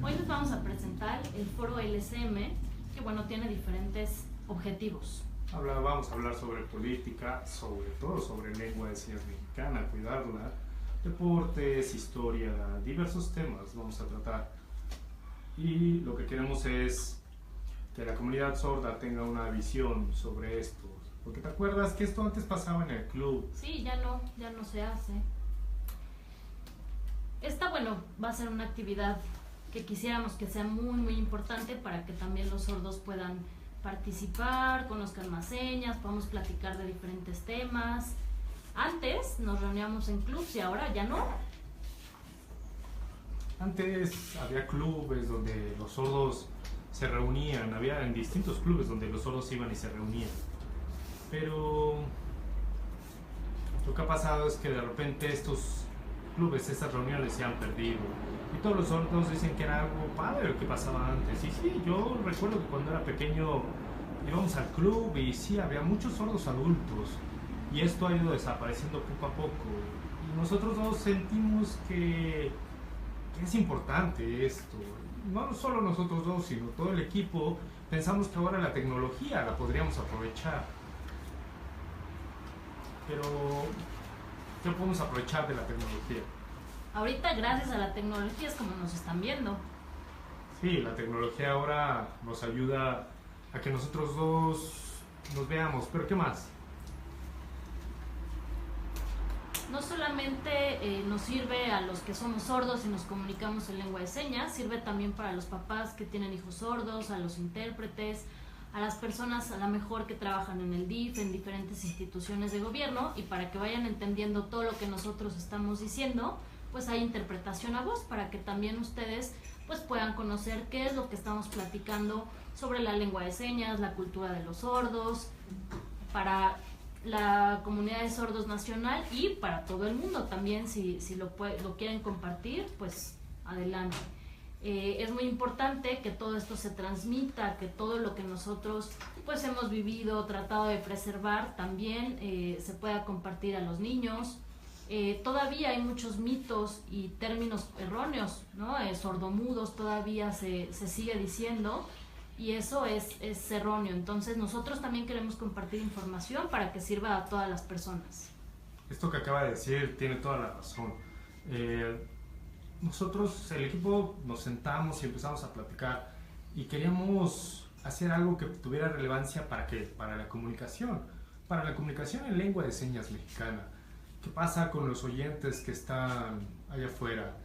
Hoy les vamos a presentar el foro LSM, que bueno, tiene diferentes objetivos. Vamos a hablar sobre política, sobre todo sobre lengua de señas mexicana, cuidarla, deportes, historia, diversos temas vamos a tratar. Y lo que queremos es que la comunidad sorda tenga una visión sobre esto. Porque te acuerdas que esto antes pasaba en el club. Sí, ya no se hace. Esta, bueno, va a ser una actividad que quisiéramos que sea muy importante para que también los sordos puedan participar, conozcan más señas, podamos platicar de diferentes temas. Antes nos reuníamos en clubs y ahora ya no. Antes había clubes donde los sordos se reunían, había en distintos clubes donde los sordos iban y se reunían. Pero lo que ha pasado es que de repente estos clubes, estas reuniones se han perdido. Y todos los sordos dicen que era algo padre lo que pasaba antes. Y sí, yo recuerdo que cuando era pequeño íbamos al club y sí, había muchos sordos adultos. Y esto ha ido desapareciendo poco a poco. Y nosotros dos sentimos que es importante esto. No solo nosotros dos, sino todo el equipo. Pensamos que ahora la tecnología la podríamos aprovechar. Pero, ¿qué podemos aprovechar de la tecnología? Ahorita, gracias a la tecnología, es como nos están viendo. Sí, la tecnología ahora nos ayuda a que nosotros dos nos veamos, pero ¿qué más? No solamente nos sirve a los que somos sordos y nos comunicamos en lengua de señas, sirve también para los papás que tienen hijos sordos, a los intérpretes, a las personas a lo mejor que trabajan en el DIF, en diferentes instituciones de gobierno, y para que vayan entendiendo todo lo que nosotros estamos diciendo, pues hay interpretación a voz para que también ustedes pues puedan conocer qué es lo que estamos platicando sobre la lengua de señas, la cultura de los sordos, para la comunidad de sordos nacional y para todo el mundo también, si lo quieren compartir, pues adelante. Es muy importante que todo esto se transmita, que todo lo que nosotros pues hemos vivido, tratado de preservar, también se pueda compartir a los niños. Todavía hay muchos mitos y términos erróneos, ¿no? Sordomudos todavía se sigue diciendo, y eso es erróneo. Entonces nosotros también queremos compartir información para que sirva a todas las personas. Esto que acaba de decir tiene toda la razón. Nosotros, el equipo, nos sentamos y empezamos a platicar y queríamos hacer algo que tuviera relevancia para la comunicación en lengua de señas mexicana. ¿Qué pasa con los oyentes que están allá afuera?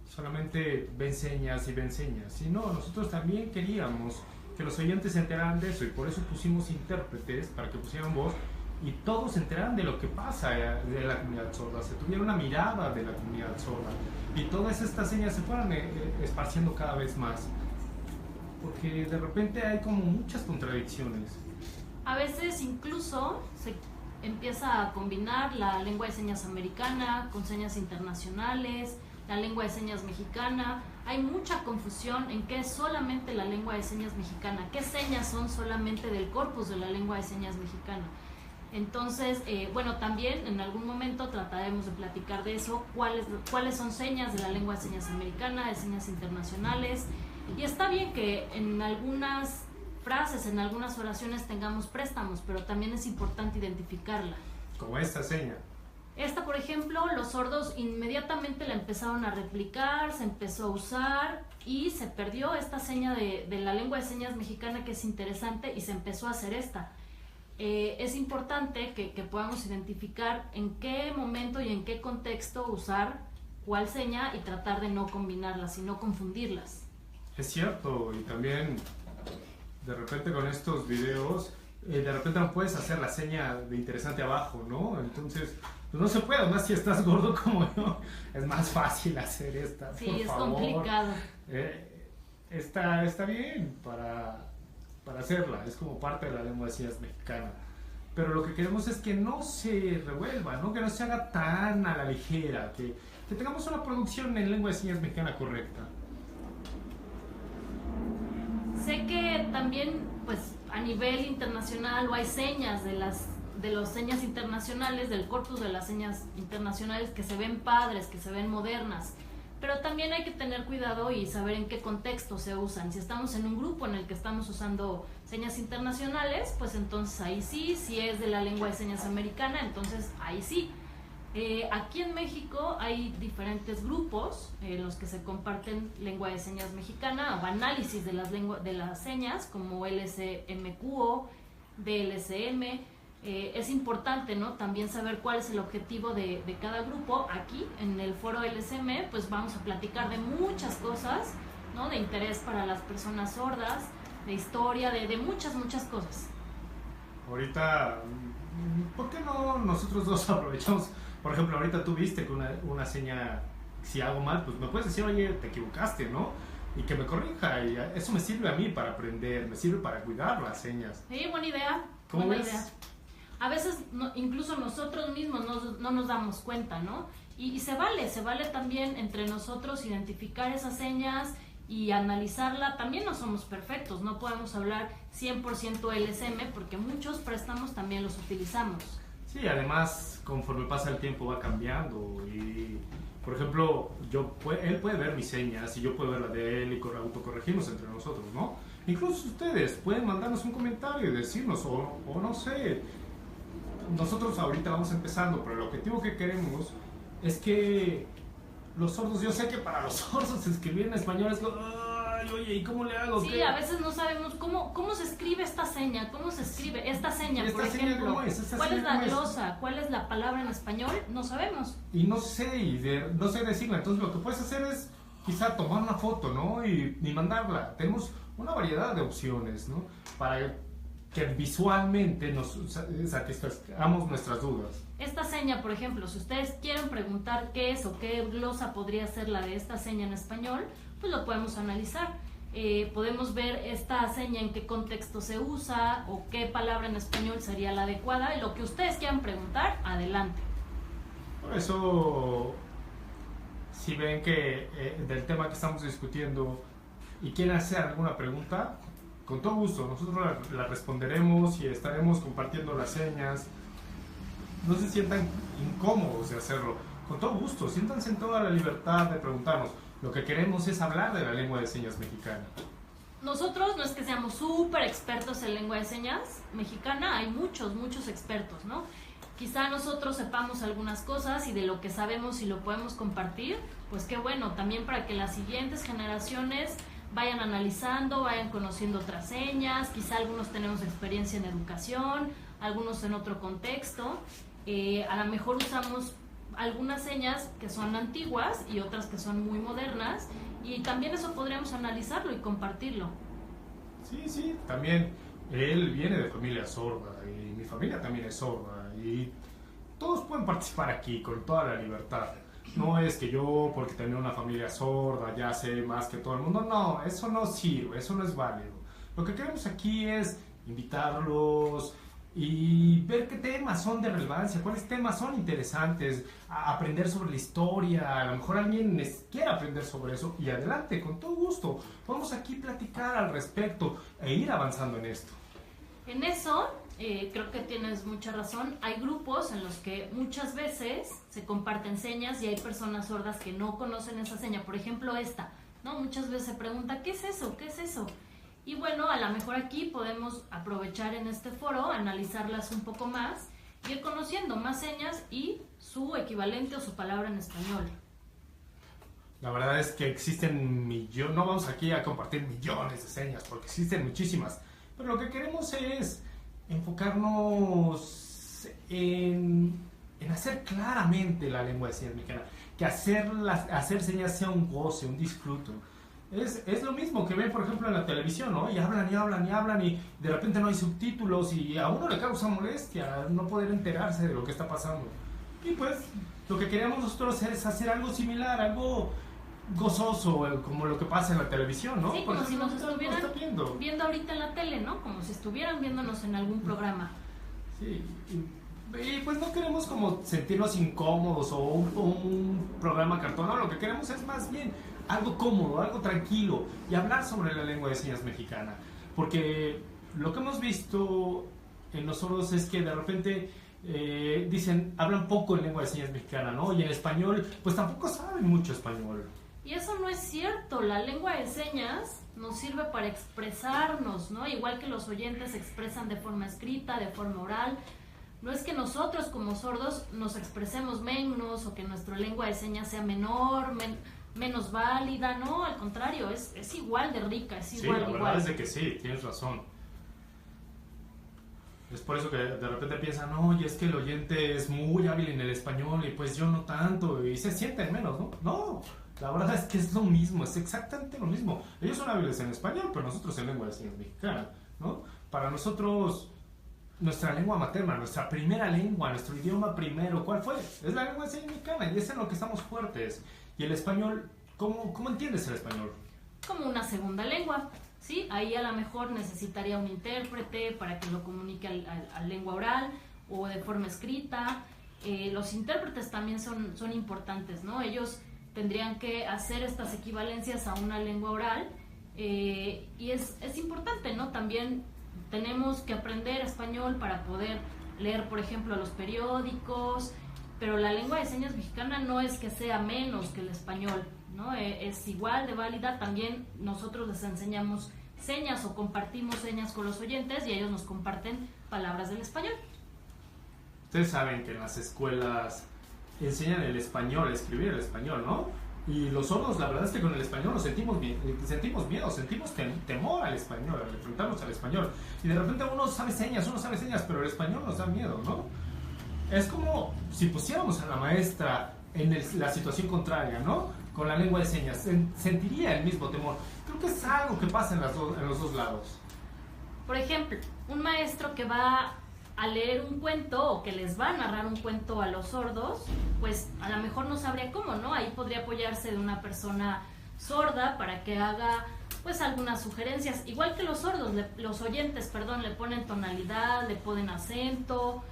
Solamente ven señas y ven señas. Y no, nosotros también queríamos que los oyentes se enteraran de eso, y por eso pusimos intérpretes para que pusieran voz y todos se enteraran de lo que pasa de la comunidad sorda, se tuviera una mirada de la comunidad sorda y todas estas señas se fueran esparciendo cada vez más, porque de repente hay como muchas contradicciones. A veces incluso se empieza a combinar la lengua de señas americana con señas internacionales, la lengua de señas mexicana. Hay mucha confusión en qué es solamente la lengua de señas mexicana, qué señas son solamente del corpus de la lengua de señas mexicana. Entonces, bueno, también en algún momento trataremos de platicar de eso, cuáles son señas de la lengua de señas americana, de señas internacionales. Y está bien que en algunas frases, en algunas oraciones tengamos préstamos, pero también es importante identificarla. Como esta seña. Esta, por ejemplo, los sordos inmediatamente la empezaron a replicar, se empezó a usar y se perdió esta seña de la lengua de señas mexicana, que es interesante, y se empezó a hacer esta. Es importante que podamos identificar en qué momento y en qué contexto usar cuál seña y tratar de no combinarlas y no confundirlas. Es cierto, y también de repente con estos videos, de repente no puedes hacer la seña de interesante abajo, ¿no? Entonces, pues no se puede, además si estás gordo como yo, es más fácil hacer esta. Sí, por es favor. complicado. Está bien para hacerla, es como parte de la lengua de señas mexicana. Pero lo que queremos es que no se revuelva, ¿no? Que no se haga tan a la ligera, que tengamos una producción en lengua de señas mexicana correcta. Sé que también, pues, a nivel internacional hay señas de las señas internacionales, del corpus de las señas internacionales que se ven padres, que se ven modernas. Pero también hay que tener cuidado y saber en qué contexto se usan. Si estamos en un grupo en el que estamos usando señas internacionales, pues entonces ahí sí. Si es de la lengua de señas americana, entonces ahí sí. Aquí en México hay diferentes grupos en los que se comparten lengua de señas mexicana o análisis de las señas, como LSMQO, DLSM. Es importante, ¿no?, también saber cuál es el objetivo de cada grupo. Aquí en el foro LSM pues vamos a platicar de muchas cosas, ¿no?, de interés para las personas sordas, de historia, de muchas cosas. Ahorita, ¿por qué no nosotros dos aprovechamos? Por ejemplo, ahorita tú viste que una seña, si hago mal, pues me puedes decir, oye, te equivocaste, ¿no? Y que me corrija, y eso me sirve a mí para aprender, me sirve para cuidar las señas. Sí, buena idea. ¿Cómo buena ves? idea. A veces incluso nosotros mismos no nos damos cuenta, ¿no? Y se vale también entre nosotros identificar esas señas y analizarla. También no somos perfectos, no podemos hablar 100% LSM porque muchos préstamos también los utilizamos. Sí, además, conforme pasa el tiempo va cambiando y, por ejemplo, él puede ver mis señas y yo puedo ver la de él y autocorregirnos entre nosotros, ¿no? Incluso ustedes pueden mandarnos un comentario y decirnos, o no sé, nosotros ahorita vamos empezando, pero el objetivo que queremos es que los sordos, yo sé que para los sordos escribir en español es como, ay, oye, ¿y cómo le hago? Sí, ¿Qué? a veces no sabemos cómo se escribe esta seña, cómo se escribe esta seña, ¿Esta por seña ejemplo. cómo es? ¿Cuál es la glosa? ¿Cuál es la palabra en español? No sabemos. Y no sé decirla, entonces lo que puedes hacer es quizá tomar una foto, ¿no? Y mandarla. Tenemos una variedad de opciones, ¿no? Para que visualmente nos satisfagamos nuestras dudas. Esta seña, por ejemplo, si ustedes quieren preguntar qué es o qué glosa podría ser la de esta seña en español, pues lo podemos analizar. Podemos ver esta seña en qué contexto se usa o qué palabra en español sería la adecuada, y lo que ustedes quieran preguntar, adelante. Por eso, si ven que del tema que estamos discutiendo y quieren hacer alguna pregunta, con todo gusto, nosotros la responderemos y estaremos compartiendo las señas. No se sientan incómodos de hacerlo, con todo gusto, siéntanse en toda la libertad de preguntarnos. Lo que queremos es hablar de la lengua de señas mexicana. Nosotros no es que seamos súper expertos en lengua de señas mexicana, hay muchos expertos, ¿no? Quizá nosotros sepamos algunas cosas y de lo que sabemos y lo podemos compartir, pues qué bueno, también para que las siguientes generaciones vayan analizando, vayan conociendo otras señas. Quizá algunos tenemos experiencia en educación, algunos en otro contexto. A lo mejor usamos algunas señas que son antiguas y otras que son muy modernas, y también eso podríamos analizarlo y compartirlo. Sí, también él viene de familia sorda y mi familia también es sorda y todos pueden participar aquí con toda la libertad. No es que yo, porque tengo una familia sorda, ya sé más que todo el mundo. No, eso no sirve, eso no es válido. Lo que queremos aquí es invitarlos y ver qué temas son de relevancia, cuáles temas son interesantes, aprender sobre la historia. A lo mejor alguien quiere aprender sobre eso y adelante, con todo gusto. Podemos aquí platicar al respecto e ir avanzando en esto. En eso, creo que tienes mucha razón. Hay grupos en los que muchas veces se comparten señas y hay personas sordas que no conocen esa seña. Por ejemplo, esta, ¿no? Muchas veces se pregunta, ¿qué es eso? ¿Qué es eso? Y bueno, a lo mejor aquí podemos aprovechar en este foro, analizarlas un poco más, ir conociendo más señas y su equivalente o su palabra en español. La verdad es que existen millones, no vamos aquí a compartir millones de señas, porque existen muchísimas. Pero lo que queremos es enfocarnos en en hacer claramente la lengua de señas mexicana, que hacer señas sea un goce, un disfruto. Es lo mismo que ven, por ejemplo, en la televisión, ¿no? Y hablan y hablan y hablan y de repente no hay subtítulos y a uno le causa molestia no poder enterarse de lo que está pasando. Y pues lo que queríamos nosotros es hacer algo similar, algo gozoso, como lo que pasa en la televisión, ¿no? Sí, como si nos estuvieran viendo ahorita en la tele, ¿no? Como si estuvieran viéndonos en algún programa. Sí, y pues no queremos como sentirnos incómodos o un programa cartón, no, lo que queremos es más bien algo cómodo, algo tranquilo y hablar sobre la lengua de señas mexicana, porque lo que hemos visto en nosotros es que de repente hablan poco en lengua de señas mexicana, ¿no? Y en español, pues tampoco saben mucho español. Y eso no es cierto, la lengua de señas nos sirve para expresarnos, ¿no? Igual que los oyentes se expresan de forma escrita, de forma oral. No es que nosotros como sordos nos expresemos menos o que nuestra lengua de señas sea menor, menos válida, no, al contrario, es igual de rica, es igual. Sí, la verdad es de que sí, tienes razón. Es por eso que de repente piensan, no, y es que el oyente es muy hábil en el español y pues yo no tanto, y se sienten menos, ¿no? No, la verdad es que es lo mismo, es exactamente lo mismo. Ellos son hábiles en español, pero nosotros en lengua de señas mexicana, ¿no? Para nosotros, nuestra lengua materna, nuestra primera lengua, nuestro idioma primero, ¿cuál fue? Es la lengua de señas mexicana y es en lo que estamos fuertes. Y el español, ¿cómo entiendes el español? Como una segunda lengua, ¿sí? Ahí a lo mejor necesitaría un intérprete para que lo comunique al lengua oral o de forma escrita. Los intérpretes también son importantes, ¿no? Ellos tendrían que hacer estas equivalencias a una lengua oral y es importante, ¿no? También tenemos que aprender español para poder leer, por ejemplo, los periódicos, pero la lengua de señas mexicana no es que sea menos que el español, ¿no? Es igual de válida. También nosotros les enseñamos señas o compartimos señas con los oyentes y ellos nos comparten palabras del español. Ustedes saben que en las escuelas enseñan el español, escribir el español, ¿no? Y los sordos, la verdad es que con el español nos sentimos miedo, sentimos temor al español, al enfrentarnos al español. Y de repente uno sabe señas, pero el español nos da miedo, ¿no? Es como si pusiéramos a la maestra en la situación contraria, ¿no? Con la lengua de señas, sentiría el mismo temor. Creo que es algo que pasa en los dos lados. Por ejemplo, un maestro que va a leer un cuento o que les va a narrar un cuento a los sordos, pues a lo mejor no sabría cómo, ¿no? Ahí podría apoyarse de una persona sorda para que haga pues algunas sugerencias. Igual que los sordos, los oyentes, perdón, le ponen tonalidad, le ponen acento,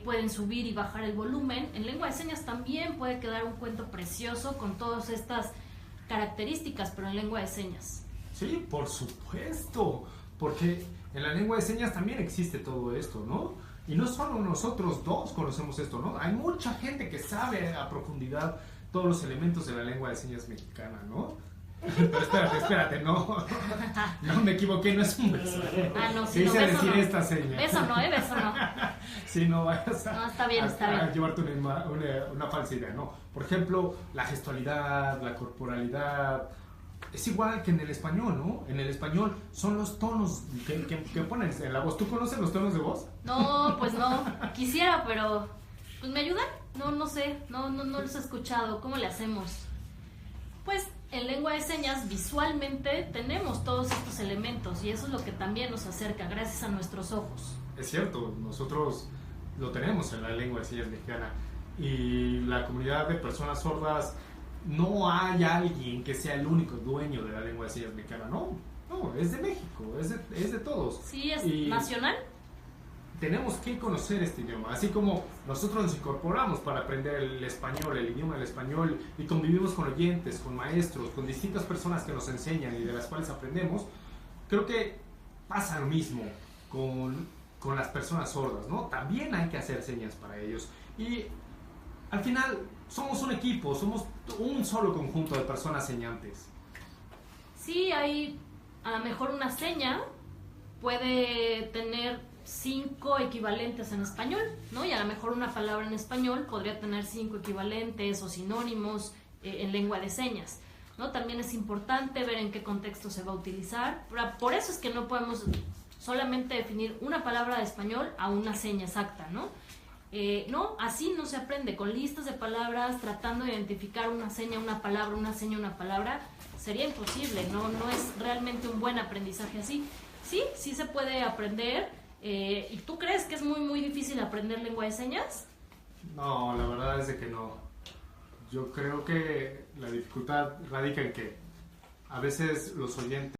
pueden subir y bajar el volumen. En lengua de señas también puede quedar un cuento precioso con todas estas características, pero en lengua de señas. Sí, por supuesto, porque en la lengua de señas también existe todo esto, ¿no? Y no solo nosotros dos conocemos esto, ¿no? Hay mucha gente que sabe a profundidad todos los elementos de la lengua de señas mexicana, ¿no? Pero espérate, no me equivoqué, no es un beso. No, sí, no, beso decir no. Esta seña. Beso no, beso no. Sí, no vayas No, está bien. A llevarte una falsa idea, ¿no? Por ejemplo, la gestualidad, la corporalidad, es igual que en el español, ¿no? En el español son los tonos que ponen en la voz. ¿Tú conoces los tonos de voz? No, pues no. Quisiera, pero pues ¿me ayudan? No sé, no los he escuchado. ¿Cómo le hacemos? Pues en lengua de señas visualmente tenemos todos estos elementos y eso es lo que también nos acerca gracias a nuestros ojos. Es cierto, nosotros lo tenemos en la lengua de señas mexicana y la comunidad de personas sordas, no hay alguien que sea el único dueño de la lengua de señas mexicana, no, es de México, es de todos. Sí, es nacional. Tenemos que conocer este idioma, así como nosotros nos incorporamos para aprender el español, el idioma del español, y convivimos con oyentes, con maestros, con distintas personas que nos enseñan y de las cuales aprendemos. Creo que pasa lo mismo con las personas sordas, ¿no? También hay que hacer señas para ellos. Y al final somos un equipo, somos un solo conjunto de personas señantes. Sí, hay a lo mejor una seña puede tener 5 equivalentes en español, ¿no? Y a lo mejor una palabra en español podría tener 5 equivalentes o sinónimos en lengua de señas, ¿no? También es importante ver en qué contexto se va a utilizar. Por eso es que no podemos solamente definir una palabra de español a una seña exacta, ¿no? No, así no se aprende, con listas de palabras, tratando de identificar una seña, una palabra, una seña, una palabra, sería imposible, no es realmente un buen aprendizaje así. Sí se puede aprender. ¿Y tú crees que es muy difícil aprender lengua de señas? No, la verdad es de que no. Yo creo que la dificultad radica en que a veces los oyentes...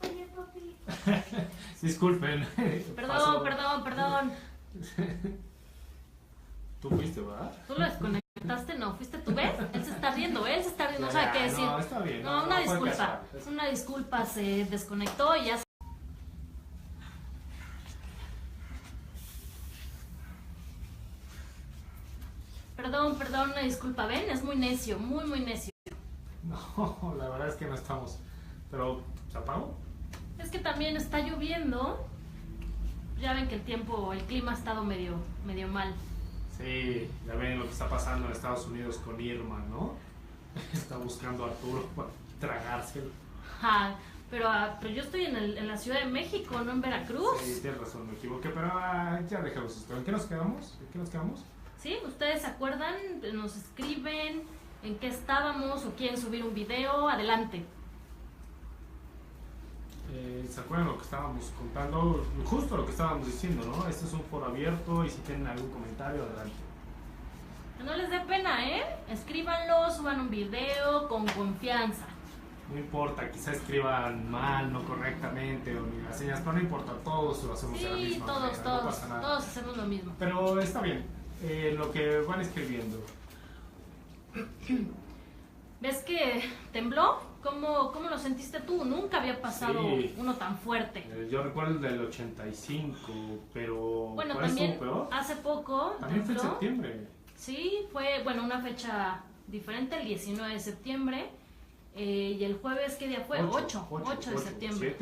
Oye, papi. Disculpen. Perdón. Tú fuiste, ¿verdad? ¿Tú lo desconectaste? No, ¿fuiste tú? ¿Ves? Él se está riendo, no sabe qué decir. No, está bien. No, una disculpa, se desconectó y ya. Perdón, una disculpa, ¿ven? Es muy necio, muy necio. No, la verdad es que no estamos. Pero, ¿se apagó? Es que también está lloviendo. Ya ven que el clima ha estado medio mal. Sí, ya ven lo que está pasando en Estados Unidos con Irma, ¿no? Está buscando a Arturo para tragárselo. Pero yo estoy en la Ciudad de México, no en Veracruz. Sí, tienes razón, me equivoqué, pero ya dejamos esto. ¿En qué nos quedamos? Sí, ustedes se acuerdan, nos escriben en qué estábamos o quieren subir un video, adelante. ¿Se acuerdan lo que estábamos contando? Justo lo que estábamos diciendo, ¿no? Este es un foro abierto y si tienen algún comentario, adelante. No les dé pena, escríbanlo, suban un video con confianza. No importa, quizá escriban mal, no correctamente, o ni las señas, pero no importa, todos lo hacemos de la misma manera, no pasa nada. Todos hacemos lo mismo. Pero está bien, lo que van escribiendo. ¿Ves que tembló? ¿Cómo lo sentiste tú? Nunca había pasado uno tan fuerte. Yo recuerdo el del 85, pero bueno, ¿cuál también estuvo peor? hace poco También tembló. fue en septiembre. Sí, fue una fecha diferente, el 19 de septiembre. Y el jueves, ¿qué día fue? 8 de septiembre.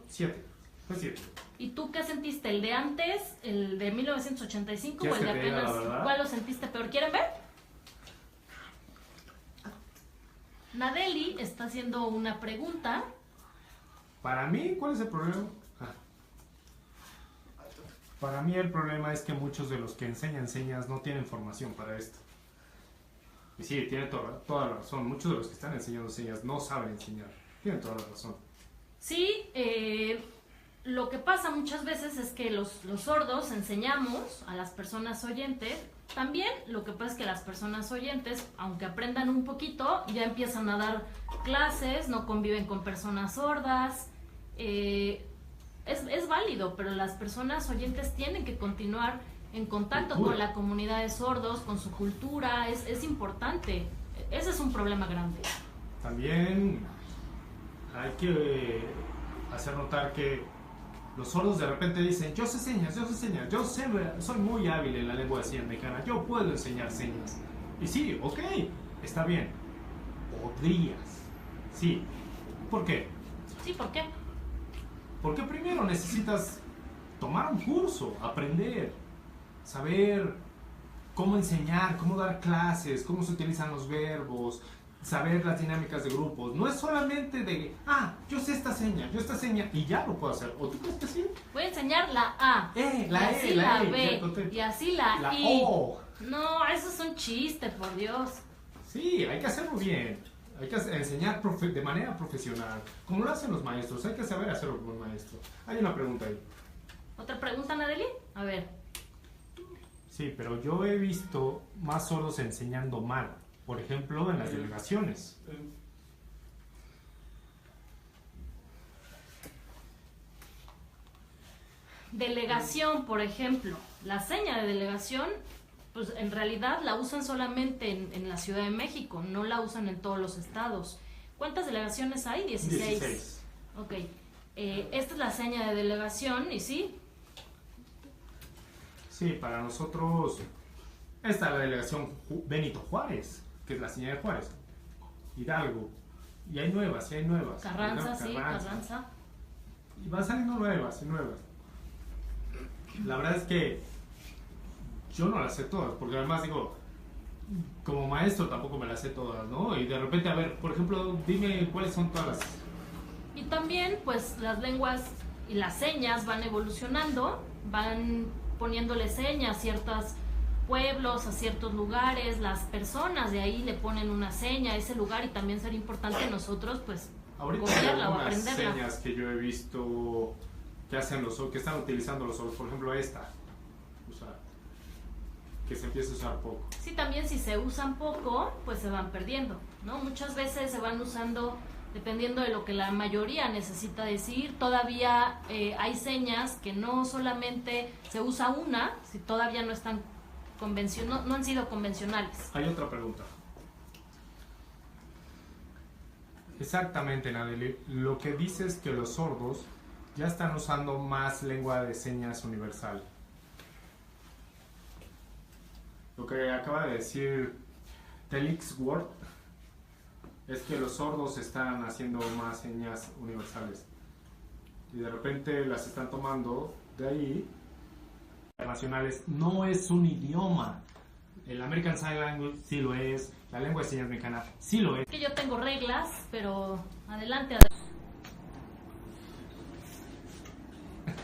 7. Fue 7. ¿Y tú qué sentiste? ¿El de antes, el de 1985 o el de apenas? ¿Cuál lo sentiste peor? ¿Quieren ver? Nadeli está haciendo una pregunta. Para mí, ¿cuál es el problema? Para mí el problema es que muchos de los que enseñan señas no tienen formación para esto. Y sí, tiene toda la razón. Muchos de los que están enseñando señas no saben enseñar. Tienen toda la razón. Sí, lo que pasa muchas veces es que los sordos enseñamos a las personas oyentes. También lo que pasa es que las personas oyentes, aunque aprendan un poquito, ya empiezan a dar clases, no conviven con personas sordas. Es válido, pero las personas oyentes tienen que continuar en contacto con la comunidad de sordos, con su cultura, es importante. Ese es un problema grande. También hay que hacer notar que los sordos de repente dicen, yo sé señas, soy muy hábil en la lengua de señas mexicana, yo puedo enseñar señas. Y sí, ok, está bien, podrías, sí. ¿Por qué? Sí, ¿por qué? Porque primero necesitas tomar un curso, aprender, saber cómo enseñar, cómo dar clases, cómo se utilizan los verbos, saber las dinámicas de grupos. No es solamente de, yo sé esta seña y ya lo puedo hacer. ¿O tú crees que sí? Voy a enseñar la A, la B, y así la I. O. No, eso es un chiste, por Dios. Sí, hay que hacerlo bien. Hay que enseñar de manera profesional. Como lo hacen los maestros, hay que saber hacerlo como un maestro. Hay una pregunta ahí. ¿Otra pregunta, Nadeli? A ver. Sí, pero yo he visto más sordos enseñando mal. Por ejemplo, en las delegaciones. Delegación, por ejemplo. La seña de delegación, pues en realidad la usan solamente en la Ciudad de México, no la usan en todos los estados. ¿Cuántas delegaciones hay? 16. Ok. Esta es la seña de delegación y sí. Sí, para nosotros, esta es la delegación Benito Juárez, que es la señal de Juárez, Hidalgo, y hay nuevas. Carranza, sí, Carranza. Y van saliendo nuevas. La verdad es que yo no las sé todas, porque además digo, como maestro tampoco me las sé todas, ¿no? Y de repente, a ver, por ejemplo, dime cuáles son todas las... Y también, pues, las lenguas y las señas van evolucionando, van poniéndole señas a ciertos pueblos, a ciertos lugares, las personas de ahí le ponen una seña a ese lugar y también sería importante nosotros pues ahorita hay copiarla o algunas aprenderla. señas que yo he visto que hacen que están utilizando los sordos, por ejemplo esta, o sea, que se empieza a usar poco. Sí, también si se usan poco, pues se van perdiendo, ¿no? Muchas veces se van usando dependiendo de lo que la mayoría necesita decir. Todavía hay señas que no solamente se usa una, si todavía no están no han sido convencionales. Hay otra pregunta. Exactamente, Nadeli. Lo que dice es que los sordos ya están usando más lengua de señas universal. Lo que acaba de decir Telix Ward es que los sordos están haciendo más señas universales y de repente las están tomando de ahí. Internacionales no es un idioma. El American Sign Language sí lo es, la lengua de señas mexicana sí lo es. Que yo tengo reglas, pero adelante.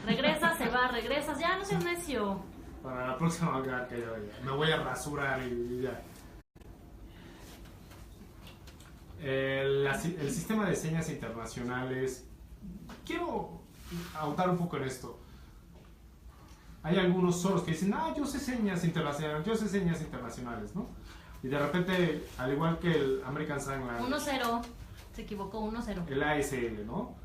Regresa, se va, regresas, ya no seas necio. Para la próxima que me voy a rasurar y ya. El sistema de señas internacionales, quiero ahondar un poco en esto. Hay algunos sordos que dicen, yo sé señas internacionales, ¿no? Y de repente, al igual que el American Sign Language 1-0, se equivocó, 1-0. el ASL, ¿no?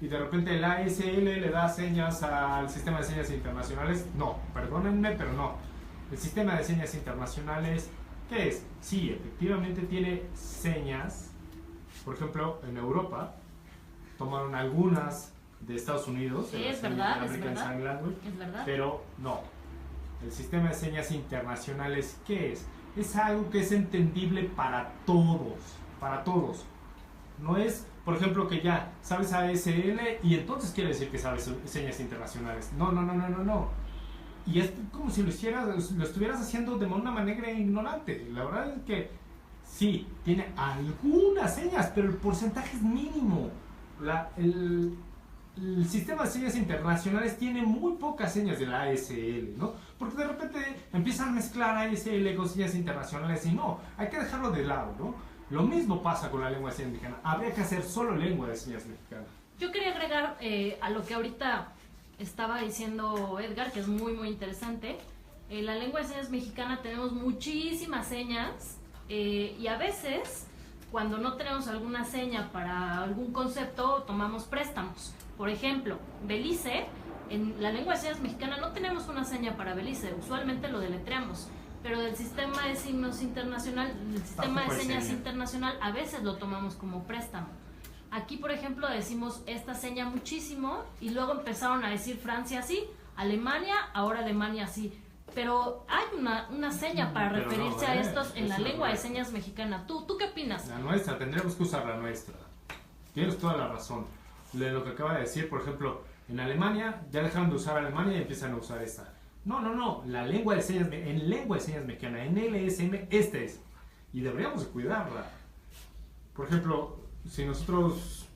Y de repente el ASL le da señas al sistema de señas internacionales. No, perdónenme, pero no. El sistema de señas internacionales, ¿qué es? Sí, efectivamente tiene señas. Por ejemplo, en Europa tomaron algunas de Estados Unidos, sí, de es verdad, American Sign Language, es verdad. pero no. El sistema de señas internacionales, ¿qué es? Es algo que es entendible para todos, para todos. No es, por ejemplo, que ya sabes ASL y entonces quiere decir que sabes señas internacionales. No. Y es como si lo estuvieras haciendo de una manera ignorante. La verdad es que sí, tiene algunas señas, pero el porcentaje es mínimo. El sistema de señas internacionales tiene muy pocas señas de la ASL, ¿no? Porque de repente empiezan a mezclar ASL con señas internacionales y no, hay que dejarlo de lado, ¿no? Lo mismo pasa con la lengua de señas mexicana. Habría que hacer solo lengua de señas mexicana. Yo quería agregar a lo que ahorita estaba diciendo Edgar, que es muy muy interesante. La lengua de señas mexicana tenemos muchísimas señas y a veces cuando no tenemos alguna seña para algún concepto tomamos préstamos. Por ejemplo, Belice, en la lengua de señas mexicana no tenemos una seña para Belice, usualmente lo deletreamos, pero del sistema de signos internacional, del sistema de señas internacional, a veces lo tomamos como préstamo. Aquí, por ejemplo, decimos esta seña muchísimo y luego empezaron a decir Francia así, Alemania, ahora Alemania así. Pero hay una seña para referirse a estos en la lengua de señas mexicana. ¿Tú qué opinas? La nuestra, tendríamos que usar la nuestra. Tienes toda la razón. Lo que acaba de decir, por ejemplo, en Alemania ya dejaron de usar Alemania y empiezan a usar esta. No. La lengua de señas, en lengua de señas mexicana, en LSM, esta es. Y deberíamos de cuidarla. Por ejemplo, si nosotros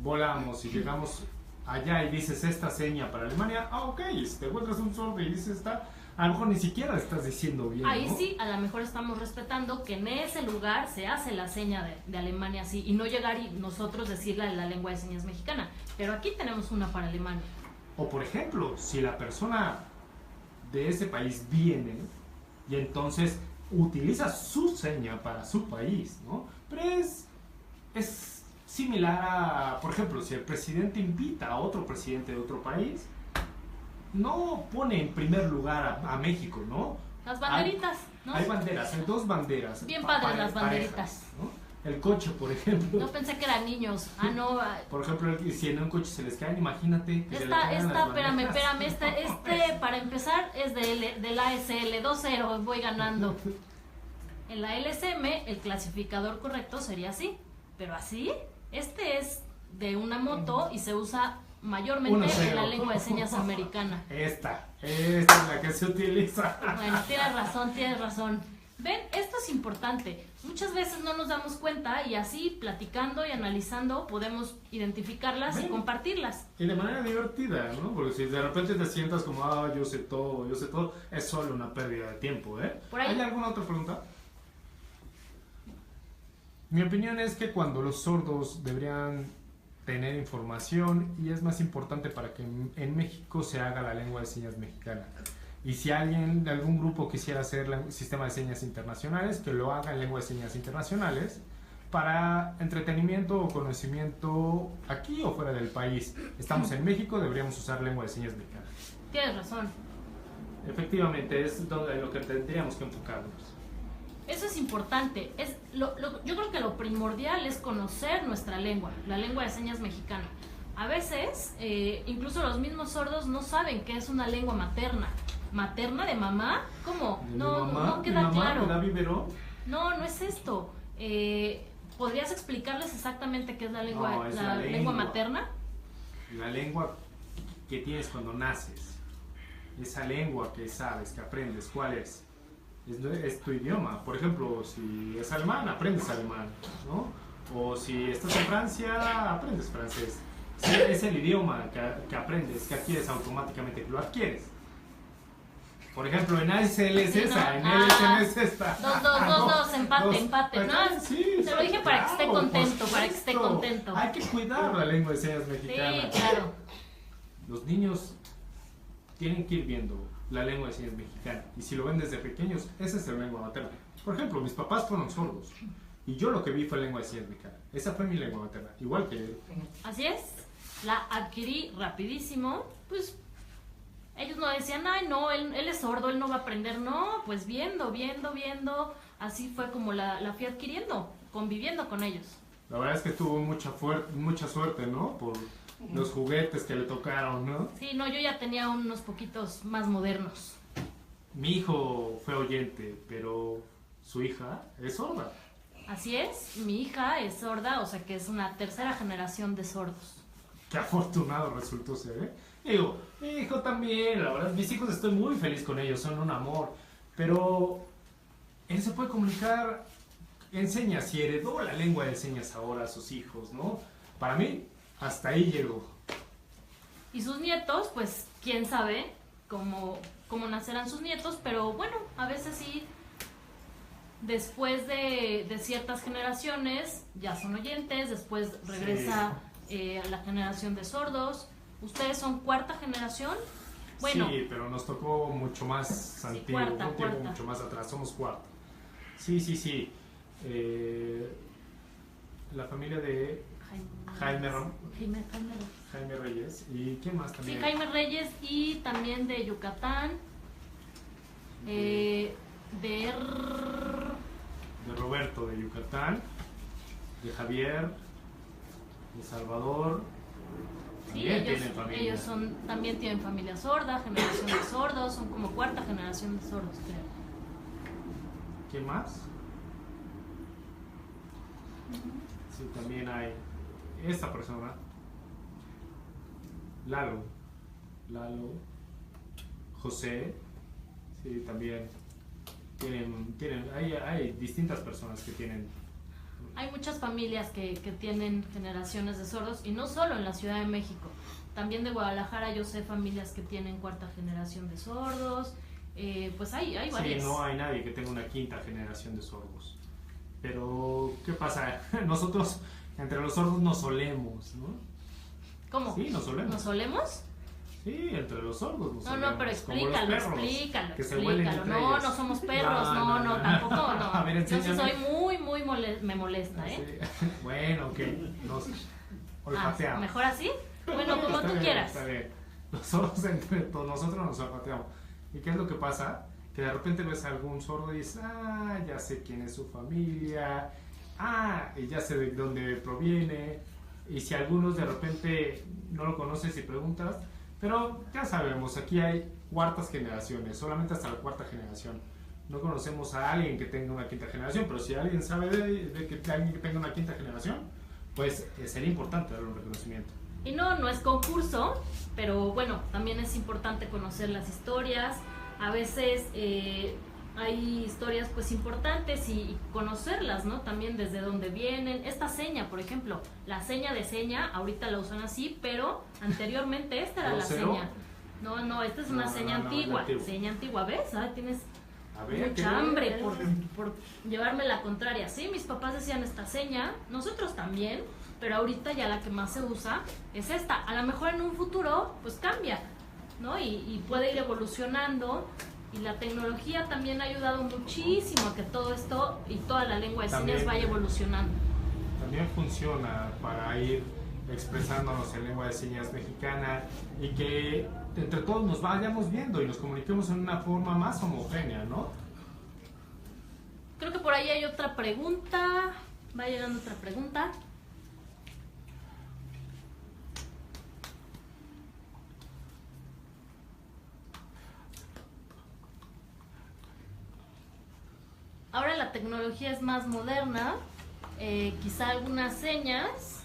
volamos y llegamos allá y dices esta seña para Alemania, ok, si te encuentras un sordo y dices esta, a lo mejor ni siquiera estás diciendo bien, ahí ¿no? sí, a lo mejor estamos respetando que en ese lugar se hace la seña de Alemania así, y no llegar y nosotros decirla en la lengua de señas mexicana, pero aquí tenemos una para Alemania. O por ejemplo, si la persona de ese país viene y entonces utiliza su seña para su país, ¿no? Pero es similar a, por ejemplo, si el presidente invita a otro presidente de otro país, no pone en primer lugar a México, ¿no? Las banderitas, ¿no? Hay banderas, hay dos banderas. Bien padres las banderitas. Parejas, ¿no? El coche, por ejemplo. No pensé que eran niños. No. Por ejemplo, si en un coche se les caen, imagínate que espérame, para empezar es del ASL, 2-0, voy ganando. En la LSM, el clasificador correcto sería así, pero así, este es de una moto y se usa mayormente en la lengua de señas americana. Esta es la que se utiliza. Bueno, tienes razón. Ven, esto es importante. importante. Muchas veces no nos damos cuenta y así, platicando y analizando, podemos identificarlas y compartirlas. Y de manera divertida, ¿no? Porque si de repente te sientas como, yo sé todo, es solo una pérdida de tiempo, ¿eh? ¿Hay alguna otra pregunta? Mi opinión es que cuando los sordos deberían tener información, y es más importante para que en México se haga la lengua de señas mexicana. Y si alguien de algún grupo quisiera hacer el sistema de señas internacionales, que lo haga en lengua de señas internacionales para entretenimiento o conocimiento aquí o fuera del país. Estamos en México, deberíamos usar lengua de señas mexicana. Tienes razón. Efectivamente, es lo que tendríamos que enfocarnos. Eso es importante. Yo creo que lo primordial es conocer nuestra lengua, la lengua de señas mexicana. A veces, incluso los mismos sordos no saben qué es una lengua materna. ¿Materna de mamá? ¿Cómo? No queda claro. ¿Me da biberón? No es esto. ¿Podrías explicarles exactamente qué es la lengua, lengua materna? La lengua que tienes cuando naces. Esa lengua que sabes, que aprendes, ¿cuál es? Es tu idioma. Por ejemplo, si es alemán, aprendes alemán, ¿no? O si estás en Francia, aprendes francés. Es el idioma que aprendes, que adquieres automáticamente, que lo adquieres. Por ejemplo, en ASL es esa, en LSM es esta. Dos, empate. No, sí, te lo dije para que esté contento, para que esté contento. Hay que cuidar la lengua de señas mexicana. Sí, claro. Los niños tienen que ir viendo la lengua de señas mexicana. Y si lo ven desde pequeños, esa es la lengua materna. Por ejemplo, mis papás fueron sordos. Y yo lo que vi fue lengua de señas mexicana. Esa fue mi lengua materna. Igual que él. Así es. La adquirí rapidísimo. Pues ellos no decían, ay, no, él es sordo, él no va a aprender. No, pues viendo. Así fue como la fui adquiriendo, conviviendo con ellos. La verdad es que tuvo mucha suerte, ¿no? Por los juguetes que le tocaron, ¿no? Sí, no, yo ya tenía unos poquitos más modernos. Mi hijo fue oyente, pero su hija es sorda. Así es, mi hija es sorda, o sea que es una tercera generación de sordos. Qué afortunado resultó ser, ¿eh? Digo, mi hijo también, la verdad, mis hijos estoy muy feliz con ellos, son un amor, pero él se puede comunicar en señas y heredó la lengua de señas ahora a sus hijos, ¿no? Para mí, hasta ahí llegó. Y sus nietos, pues, quién sabe cómo nacerán sus nietos, pero bueno, a veces sí, después de ciertas generaciones, ya son oyentes, después regresa a la generación de sordos. ¿Ustedes son cuarta generación? Bueno, sí, pero nos tocó mucho más antiguo, cuarta. Mucho más atrás, somos cuarta. Sí. La familia de Jaime Reyes. ¿Y quién más también? Sí, Jaime Reyes y también de Yucatán. De Roberto de Yucatán, de Javier, de Salvador. Sí, ellos también tienen familia sorda, generación de sordos, son como cuarta generación de sordos, creo. ¿Quién más? Sí, también hay esta persona, Lalo, José, sí, también hay distintas personas que tienen. Hay muchas familias que tienen generaciones de sordos, y no solo en la Ciudad de México, también de Guadalajara yo sé familias que tienen cuarta generación de sordos, pues hay varias. Sí, no hay nadie que tenga una quinta generación de sordos. Pero, ¿qué pasa? Nosotros, entre los sordos, nos solemos, ¿no? ¿Cómo? Sí, nos solemos. ¿Nos solemos? Sí, entre los sordos nos solemos. No, pero explícalo. No somos perros, No. Tampoco, no. A ver, yo sí soy muy me molesta, ¿eh? Sí. Bueno, ok, nos olfateamos. ¿Mejor así? Bueno, como tú quieras. Está bien. Los sordos entre todos nosotros nos olfateamos. ¿Y qué es lo que pasa? Que de repente ves a algún sordo y dices, ya sé quién es su familia, y ya sé de dónde proviene, y si algunos de repente no lo conoces y preguntas, pero ya sabemos, aquí hay cuartas generaciones, solamente hasta la cuarta generación. No conocemos a alguien que tenga una quinta generación, pero si alguien sabe de que alguien que tenga una quinta generación, pues sería importante darle un reconocimiento. Y no es concurso, pero bueno, también es importante conocer las historias. A veces hay historias pues importantes y conocerlas, ¿no? También desde dónde vienen. Esta seña, por ejemplo, la seña de seña, ahorita la usan así, pero anteriormente esta era la seña. No, esta es una seña antigua. Seña antigua, ¿ves? Tienes mucha hambre por llevarme la contraria. Sí, mis papás decían esta seña, nosotros también, pero ahorita ya la que más se usa es esta. A lo mejor en un futuro pues cambia, ¿no? Y puede ir evolucionando. Y la tecnología también ha ayudado muchísimo a que todo esto y toda la lengua de señas vaya evolucionando. También funciona para ir expresándonos en lengua de señas mexicana y que entre todos nos vayamos viendo y nos comuniquemos en una forma más homogénea, ¿no? Creo que por ahí hay otra pregunta. Va llegando otra pregunta. Ahora la tecnología es más moderna, quizá algunas señas.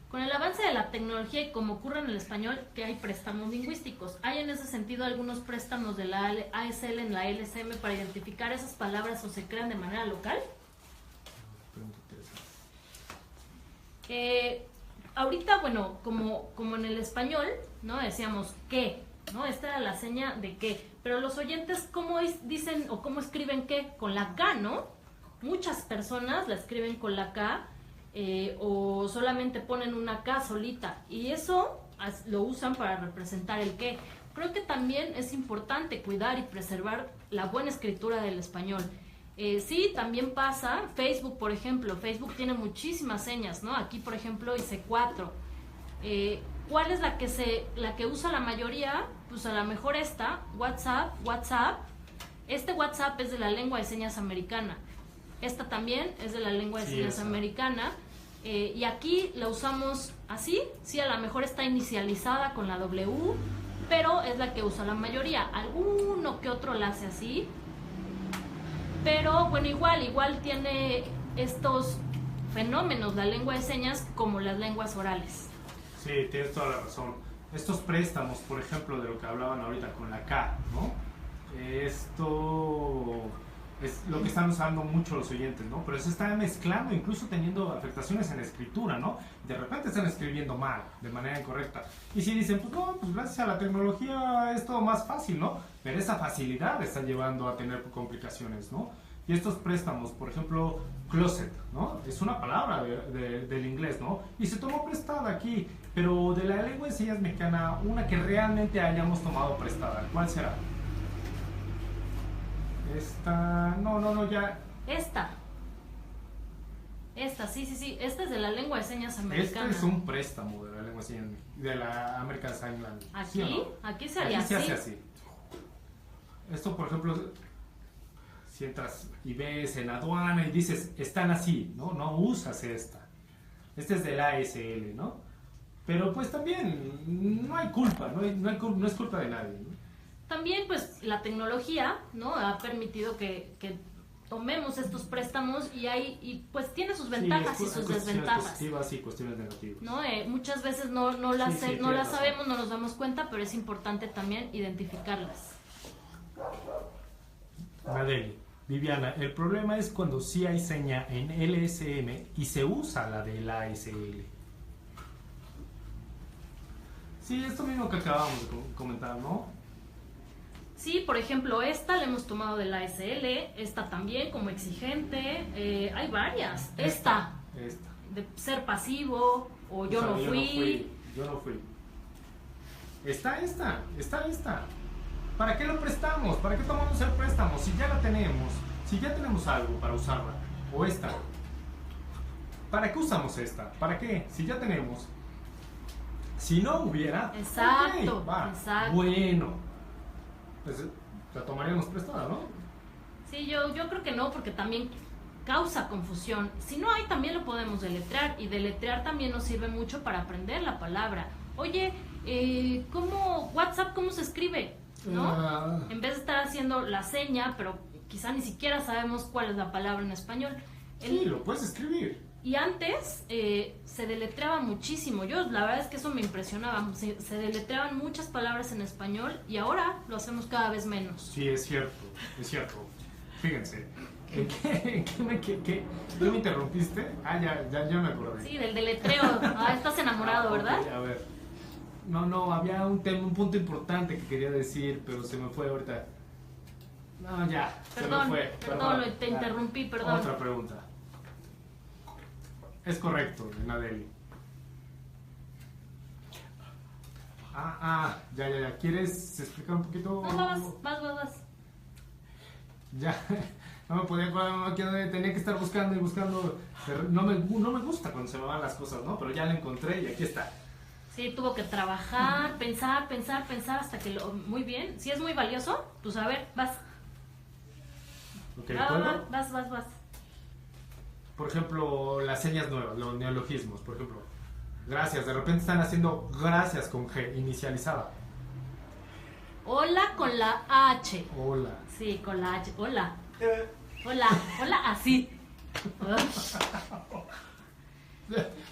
Con el avance de la tecnología y como ocurre en el español, que hay préstamos lingüísticos. ¿Hay en ese sentido algunos préstamos de la ASL en la LSM para identificar esas palabras o se crean de manera local? Ahorita, bueno, como en el español, ¿no? Decíamos qué, ¿no? Esta era la seña de qué. Pero los oyentes, ¿cómo dicen o cómo escriben qué? Con la K, ¿no? Muchas personas la escriben con la K o solamente ponen una K solita. Y eso lo usan para representar el qué. Creo que también es importante cuidar y preservar la buena escritura del español. Sí, también pasa, Facebook, por ejemplo. Facebook tiene muchísimas señas, ¿no? Aquí, por ejemplo, hice 4. ¿Cuál es la que usa la mayoría? Pues a lo mejor esta, WhatsApp. Este WhatsApp es de la lengua de señas americana. Esta también es de la lengua de señas americana. Y aquí la usamos así. Sí, a lo mejor está inicializada con la W, pero es la que usa la mayoría. Alguno que otro la hace así. Pero bueno, igual tiene estos fenómenos la lengua de señas como las lenguas orales. Sí, tienes toda la razón. Estos préstamos, por ejemplo, de lo que hablaban ahorita con la K, ¿no? Esto es lo que están usando mucho los oyentes, ¿no? Pero se está mezclando, incluso teniendo afectaciones en la escritura, ¿no? De repente están escribiendo mal, de manera incorrecta. Y si dicen, pues no, pues gracias a la tecnología es todo más fácil, ¿no? Pero esa facilidad está llevando a tener complicaciones, ¿no? Y estos préstamos, por ejemplo, closet, ¿no? Es una palabra del inglés, ¿no? Y se tomó prestada aquí, pero de la lengua de señas mexicana, una que realmente hayamos tomado prestada, ¿cuál será? Esta, no, ya. Esta, sí, esta es de la lengua de señas americana. Este es un préstamo de la lengua de señas, de la American Sign Language. Aquí, ¿sí o no? aquí se haría así. Aquí se hace así. Esto, por ejemplo, si entras y ves en aduana y dices, están así, ¿no? No usas esta. Este es del ASL, ¿no? Pero pues también no hay culpa, no es culpa de nadie, ¿no? También pues la tecnología, ¿no? Ha permitido que tomemos estos préstamos y pues tiene sus ventajas y sus desventajas. Positivas y cuestiones negativas. ¿No? Muchas veces no las sabemos, no nos damos cuenta, pero es importante también identificarlas. Madeleine, Viviana, el problema es cuando sí hay seña en LSM y se usa la del ASL. Sí, esto mismo que acabamos de comentar, ¿no? Sí, por ejemplo, esta la hemos tomado del ASL, esta también como exigente, hay varias. Esta, de ser pasivo, o yo no fui. Yo no fui. Está esta. ¿Para qué lo prestamos? ¿Para qué tomamos el préstamo? Si ya la tenemos, si ya tenemos algo para usarla, o esta. ¿Para qué usamos esta? ¿Para qué? Si ya tenemos. Si no hubiera. Exacto, okay, va, exacto. Bueno, pues la tomaríamos prestada, ¿no? Sí, yo creo que no, porque también causa confusión. Si no hay, también lo podemos deletrear, y deletrear también nos sirve mucho para aprender la palabra. Oye, WhatsApp, ¿cómo se escribe? ¿No? En vez de estar haciendo la seña, pero quizá ni siquiera sabemos cuál es la palabra en español. Sí, lo puedes escribir. Y antes se deletreaba muchísimo. Yo la verdad es que eso me impresionaba. Se deletreaban muchas palabras en español y ahora lo hacemos cada vez menos. Sí, es cierto, es cierto. Fíjense, ¿en qué me interrumpiste? Ah, ya me acordé. Sí, del deletreo. Ah, estás enamorado, ¿verdad? Okay, a ver. No, había un punto importante que quería decir, pero se me fue ahorita. No, ya, Perdón, se me fue. perdón, te interrumpí, perdón. Otra pregunta. Es correcto, Nadeli. Ya. ¿Quieres explicar un poquito? No, vas. Ya, no me podía acordar, tenía que estar buscando y buscando. No me gusta cuando se me van las cosas, ¿no? Pero ya la encontré y aquí está. Sí, tuvo que trabajar, pensar hasta que lo... Muy bien, si es muy valioso, pues a ver, vas. Okay, Vas. Por ejemplo, las señas nuevas, los neologismos, por ejemplo. Gracias, de repente están haciendo gracias con G, inicializada. Hola con la H. Hola. Sí, con la H. Hola, así.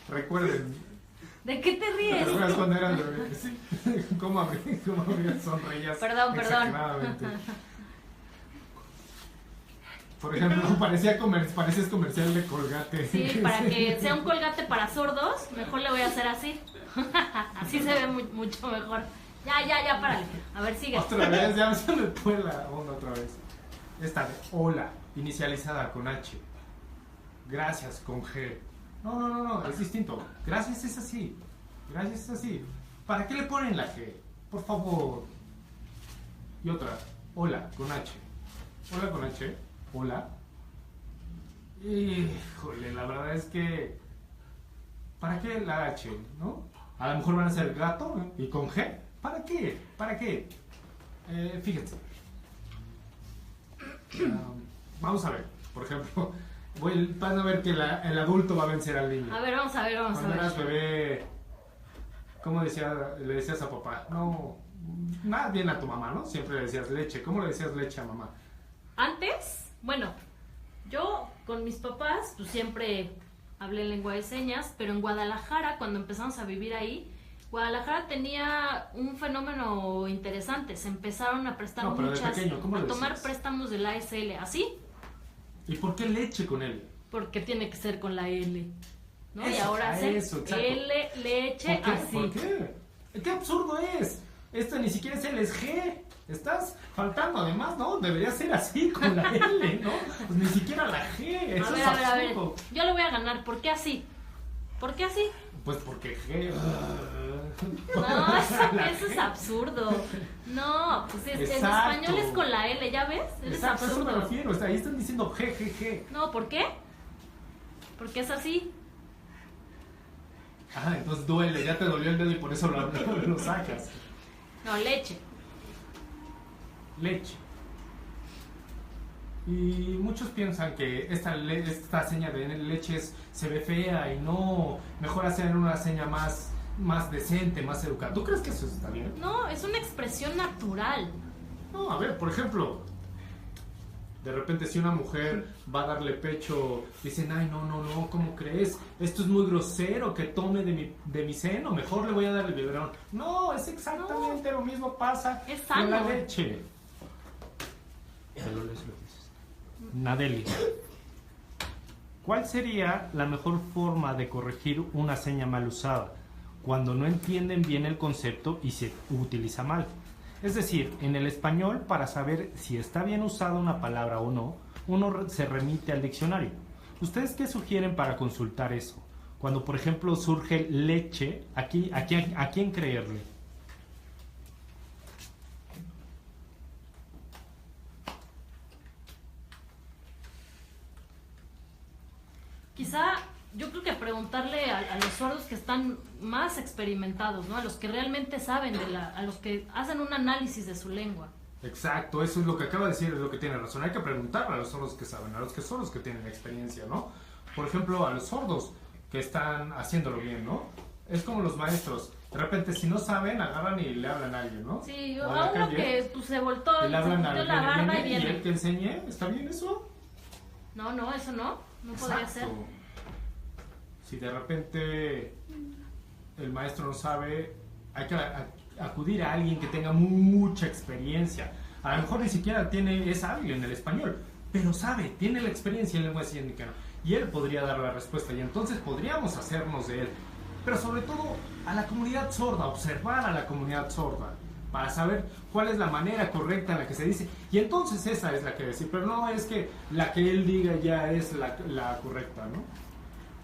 Recuerden. ¿De qué te ríes? ¿Te acuerdas cuando eran bebés? Sí. ¿Cómo abrías sonreías? Perdón. Por ejemplo, parecías comercial de Colgate. Sí, para que sea un Colgate para sordos, mejor le voy a hacer así. Así se ve mucho mejor. Ya, párale. A ver, sigue. Otra vez, ya se me fue la onda otra vez. Esta de hola, inicializada con H. Gracias con G. No, es distinto. Gracias es así. ¿Para qué le ponen la G? Por favor. Y otra, hola con H. Hola con H. Hola. Híjole, la verdad es que... ¿Para qué la H, no? A lo mejor van a ser gato y con G. ¿Para qué? Fíjense. Vamos a ver, por ejemplo, van a ver que el adulto va a vencer al niño. A ver, vamos a ver. Cuando eras bebé, ¿cómo le decías a papá? No, más bien a tu mamá, ¿no? Siempre le decías leche. ¿Cómo le decías leche a mamá? Antes, bueno, yo con mis papás, pues siempre hablé lengua de señas, pero en Guadalajara, cuando empezamos a vivir ahí, Guadalajara tenía un fenómeno interesante. Se empezaron a prestar a tomar préstamos de la ASL, ¿así? ¿Y por qué leche con L? Porque tiene que ser con la L, ¿no? Eso, y ahora L, leche, ¿Por qué? así. ¿Por qué? ¡Qué absurdo es! Esto ni siquiera es L, es G. Estás faltando además, ¿no? Debería ser así con la L, ¿no? Pues ni siquiera la G. Eso es absurdo. A ver. Yo lo voy a ganar. ¿Por qué así? Pues porque G. No, eso es absurdo. No, pues en español es con la L, ¿ya ves? Es absurdo. A eso me refiero. Ahí están diciendo G. No, ¿por qué? Porque es así. Entonces duele, ya te dolió el dedo y por eso lo sacas. No, leche. Y muchos piensan que esta seña de leche se ve fea y no, mejor hacer una seña más decente, más educada. ¿Tú crees que eso está bien? No, es una expresión natural. No, a ver, por ejemplo, de repente si una mujer va a darle pecho, dicen, ay, no, ¿cómo crees? Esto es muy grosero, que tome de mi seno, mejor le voy a dar el biberón. No, es exactamente lo mismo pasa con la leche. Nadeli, ¿cuál sería la mejor forma de corregir una seña mal usada cuando no entienden bien el concepto y se utiliza mal? Es decir, en el español, para saber si está bien usada una palabra o no, uno se remite al diccionario. ¿Ustedes qué sugieren para consultar eso? Cuando, por ejemplo, surge leche, ¿a quién creerle? Quizá yo creo que preguntarle a los sordos que están más experimentados, ¿no? A los que realmente saben a los que hacen un análisis de su lengua. Exacto, eso es lo que acaba de decir, es lo que tiene razón. Hay que preguntarle a los sordos que saben, a los sordos que tienen experiencia, ¿no? Por ejemplo, a los sordos que están haciéndolo bien, ¿no? Es como los maestros. De repente, si no saben, agarran y le hablan a alguien, ¿no? Sí, a uno que pues, se voltó y le se volteó la barba y viene. ¿Y el que enseñe? ¿Está bien eso? No, eso no podría ser. Si de repente el maestro no sabe, hay que acudir a alguien que tenga mucha experiencia. A lo mejor ni siquiera es hábil en el español, pero sabe, tiene la experiencia en lengua de señas mexicana. Y él podría dar la respuesta y entonces podríamos hacernos de él. Pero sobre todo a la comunidad sorda, observar a la comunidad sorda para saber cuál es la manera correcta en la que se dice. Y entonces esa es la que decir, pero no es que la que él diga ya es la correcta, ¿no?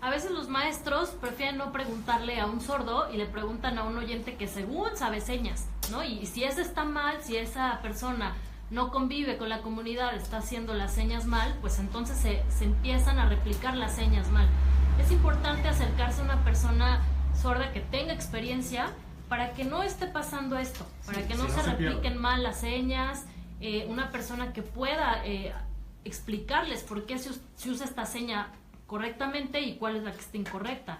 A veces los maestros prefieren no preguntarle a un sordo y le preguntan a un oyente que según sabe señas, ¿no? Y si ese está mal, si esa persona no convive con la comunidad, está haciendo las señas mal, pues entonces se empiezan a replicar las señas mal. Es importante acercarse a una persona sorda que tenga experiencia para que no esté pasando esto, para que no se repliquen mal las señas, una persona que pueda explicarles por qué se usa esta seña correctamente y cuál es la que está incorrecta.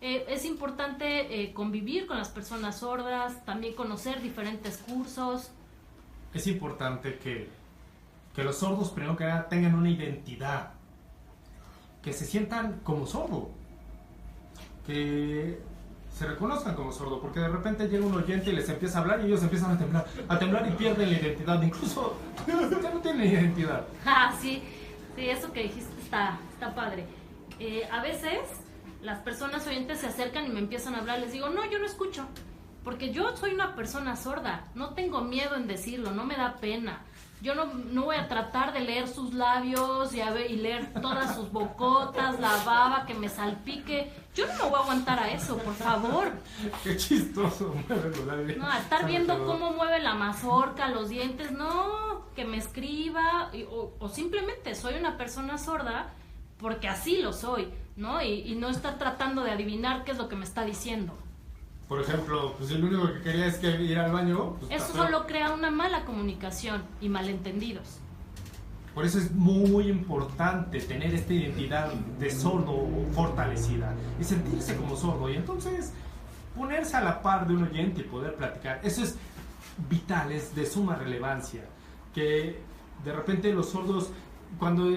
Es importante convivir con las personas sordas, también conocer diferentes cursos. Es importante que los sordos primero que nada tengan una identidad, que se sientan como sordo, que se reconozcan como sordo, porque de repente llega un oyente y les empieza a hablar y ellos empiezan a temblar y pierden la identidad, incluso ya no tienen identidad. Sí, eso que dijiste está padre. A veces las personas oyentes se acercan y me empiezan a hablar, les digo, no, yo no escucho, porque yo soy una persona sorda, no tengo miedo en decirlo, no me da pena. Yo no voy a tratar de leer sus labios y leer todas sus bocotas, la baba, que me salpique. Yo no me voy a aguantar a eso, por favor. Qué chistoso mueve los labios. No, a estar viendo cómo mueve la mazorca, los dientes, no, que me escriba, o simplemente soy una persona sorda porque así lo soy, ¿no? Y no estar tratando de adivinar qué es lo que me está diciendo. Por ejemplo, pues el único que quería es que ir al baño. Pues, eso solo crea una mala comunicación y malentendidos. Por eso es muy importante tener esta identidad de sordo fortalecida y sentirse como sordo y entonces ponerse a la par de un oyente y poder platicar. Eso es vital, es de suma relevancia. Que de repente los sordos, cuando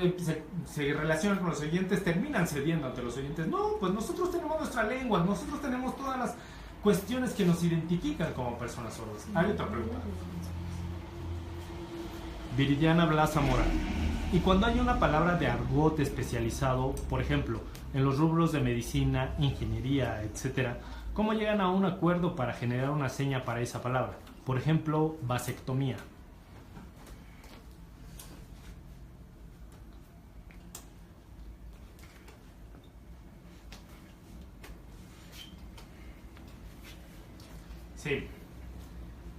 se relacionan con los oyentes, terminan cediendo ante los oyentes. No, pues nosotros tenemos nuestra lengua, nosotros tenemos todas las cuestiones que nos identifican como personas sordas. Hay otra pregunta. Viridiana Blas Zamora. Y cuando hay una palabra de argot especializado, por ejemplo, en los rubros de medicina, ingeniería, etc., ¿cómo llegan a un acuerdo para generar una seña para esa palabra? Por ejemplo, vasectomía. Sí,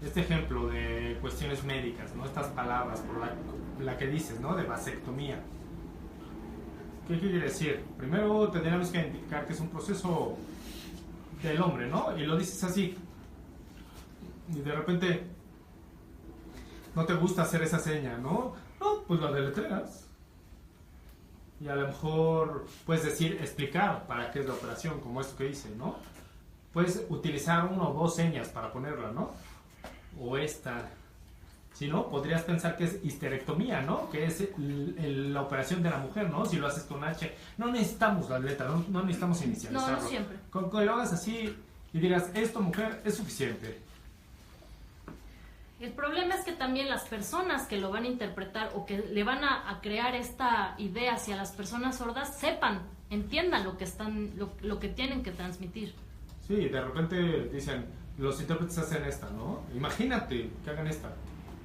este ejemplo de cuestiones médicas, ¿no? Estas palabras, por la que dices, ¿no? De vasectomía. ¿Qué quiere decir? Primero tendríamos que identificar que es un proceso del hombre, ¿no? Y lo dices así. Y de repente no te gusta hacer esa seña, ¿no? No, pues la deletreas. Y a lo mejor puedes explicar para qué es la operación, como esto que hice, ¿no? Puedes utilizar una o dos señas para ponerla, ¿no? O esta. Si no, podrías pensar que es histerectomía, ¿no? Que es la operación de la mujer, ¿no? Si lo haces con H. No necesitamos las letras, no necesitamos inicializarlo. No siempre. Con que lo hagas así y digas, esto, mujer, es suficiente. El problema es que también las personas que lo van a interpretar o que le van a crear esta idea hacia las personas sordas entiendan lo que tienen que transmitir. Sí, de repente dicen, los intérpretes hacen esta, ¿no? Imagínate que hagan esta.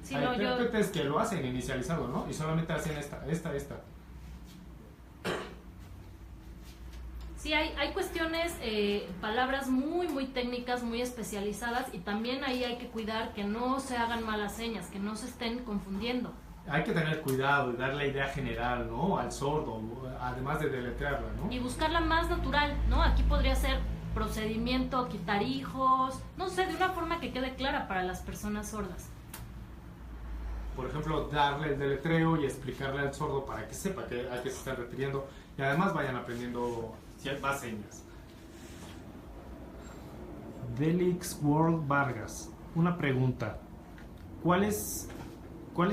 Sí, hay intérpretes que lo hacen inicializado, ¿no? Y solamente hacen esta. Sí, hay cuestiones, palabras muy, muy técnicas, muy especializadas y también ahí hay que cuidar que no se hagan malas señas, que no se estén confundiendo. Hay que tener cuidado y dar la idea general, ¿no? Al sordo, además de deletrearla, ¿no? Y buscarla más natural, ¿no? Aquí podría ser procedimiento, quitar hijos, no sé, de una forma que quede clara para las personas sordas. Por ejemplo, darle el deletreo y explicarle al sordo para que sepa a qué se está refiriendo y además vayan aprendiendo más señas. Delix World Vargas, una pregunta. ¿Cuáles